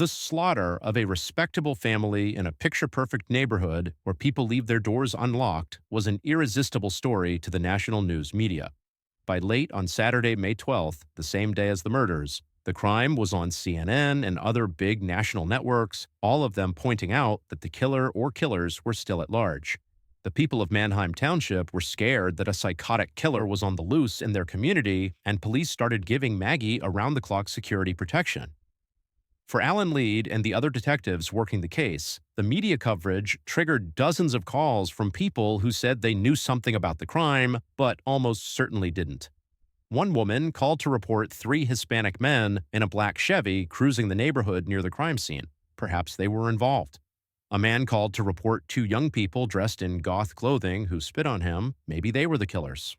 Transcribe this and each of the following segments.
The slaughter of a respectable family in a picture-perfect neighborhood where people leave their doors unlocked was an irresistible story to the national news media. By late on Saturday, May 12th, the same day as the murders, the crime was on CNN and other big national networks, all of them pointing out that the killer or killers were still at large. The people of Mannheim Township were scared that a psychotic killer was on the loose in their community, and police started giving Maggie around-the-clock security protection. For Alan Lead and the other detectives working the case, the media coverage triggered dozens of calls from people who said they knew something about the crime, but almost certainly didn't. One woman called to report three Hispanic men in a black Chevy cruising the neighborhood near the crime scene. Perhaps they were involved. A man called to report two young people dressed in goth clothing who spit on him. Maybe they were the killers.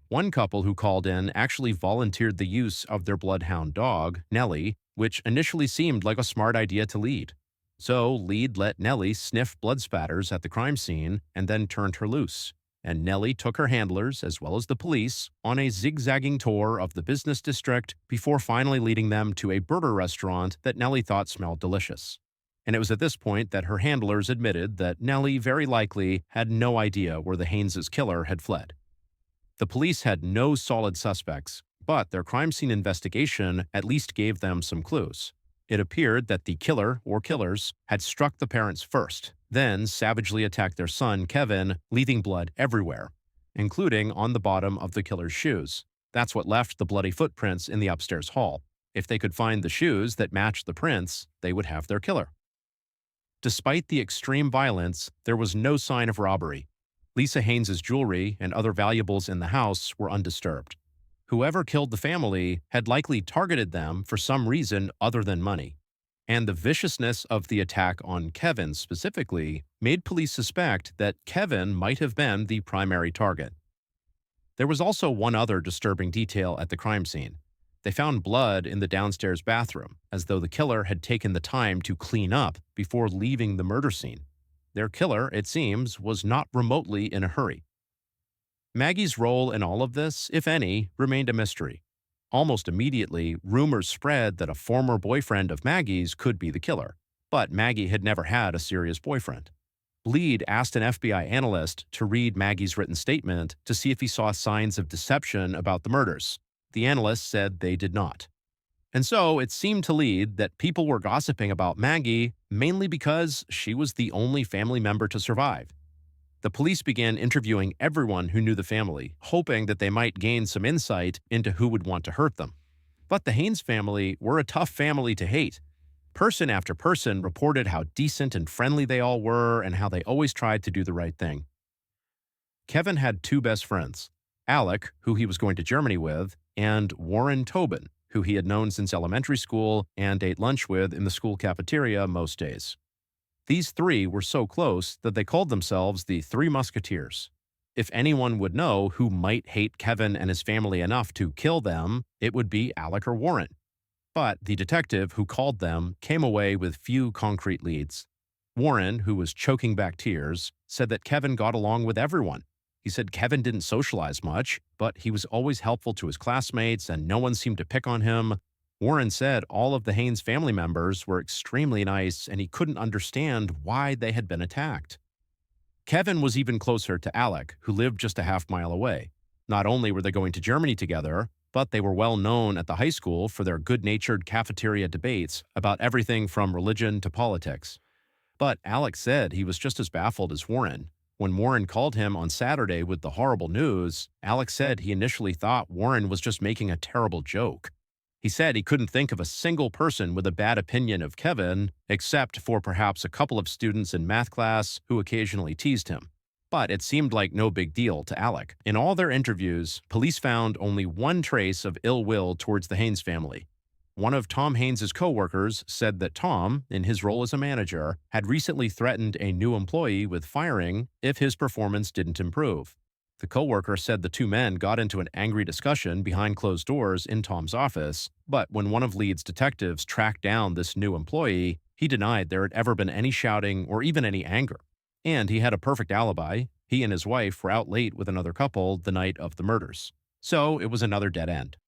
One couple who called in actually volunteered the use of their bloodhound dog, Nellie, which initially seemed like a smart idea to Lead. So Lead let Nellie sniff blood spatters at the crime scene and then turned her loose. And Nellie took her handlers, as well as the police, on a zigzagging tour of the business district before finally leading them to a burger restaurant that Nellie thought smelled delicious. And it was at this point that her handlers admitted that Nellie very likely had no idea where the Haynes' killer had fled. The police had no solid suspects, but their crime scene investigation at least gave them some clues. It appeared that the killer or killers had struck the parents first, then savagely attacked their son, Kevin, leaving blood everywhere, including on the bottom of the killer's shoes. That's what left the bloody footprints in the upstairs hall. If they could find the shoes that matched the prints, they would have their killer. Despite the extreme violence, there was no sign of robbery. Lisa Haynes' jewelry and other valuables in the house were undisturbed. Whoever killed the family had likely targeted them for some reason other than money. And the viciousness of the attack on Kevin specifically made police suspect that Kevin might have been the primary target. There was also one other disturbing detail at the crime scene. They found blood in the downstairs bathroom, as though the killer had taken the time to clean up before leaving the murder scene. Their killer, it seems, was not remotely in a hurry. Maggie's role in all of this, if any, remained a mystery. Almost immediately, rumors spread that a former boyfriend of Maggie's could be the killer, but Maggie had never had a serious boyfriend. Lead asked an FBI analyst to read Maggie's written statement to see if he saw signs of deception about the murders. The analyst said they did not. And so it seemed to Lead that people were gossiping about Maggie mainly because she was the only family member to survive. The police began interviewing everyone who knew the family, hoping that they might gain some insight into who would want to hurt them. But the Haynes family were a tough family to hate. Person after person reported how decent and friendly they all were and how they always tried to do the right thing. Kevin had two best friends, Alec, who he was going to Germany with, and Warren Tobin, who he had known since elementary school and ate lunch with in the school cafeteria most days. These three were so close that they called themselves the Three Musketeers. If anyone would know who might hate Kevin and his family enough to kill them, it would be Alec or Warren. But the detective who called them came away with few concrete leads. Warren, who was choking back tears, said that Kevin got along with everyone. He said Kevin didn't socialize much, but he was always helpful to his classmates and no one seemed to pick on him. Warren said all of the Haynes family members were extremely nice and he couldn't understand why they had been attacked. Kevin was even closer to Alec, who lived just a half-mile away. Not only were they going to Germany together, but they were well known at the high school for their good-natured cafeteria debates about everything from religion to politics. But Alec said he was just as baffled as Warren. When Warren called him on Saturday with the horrible news, Alec said he initially thought Warren was just making a terrible joke. He said he couldn't think of a single person with a bad opinion of Kevin, except for perhaps a couple of students in math class who occasionally teased him. But it seemed like no big deal to Alec. In all their interviews, police found only one trace of ill will towards the Haynes family. One of Tom Haynes' co-workers said that Tom, in his role as a manager, had recently threatened a new employee with firing if his performance didn't improve. The co-worker said the two men got into an angry discussion behind closed doors in Tom's office, but when one of Lead's detectives tracked down this new employee, he denied there had ever been any shouting or even any anger. And he had a perfect alibi. He and his wife were out late with another couple the night of the murders. So it was another dead end.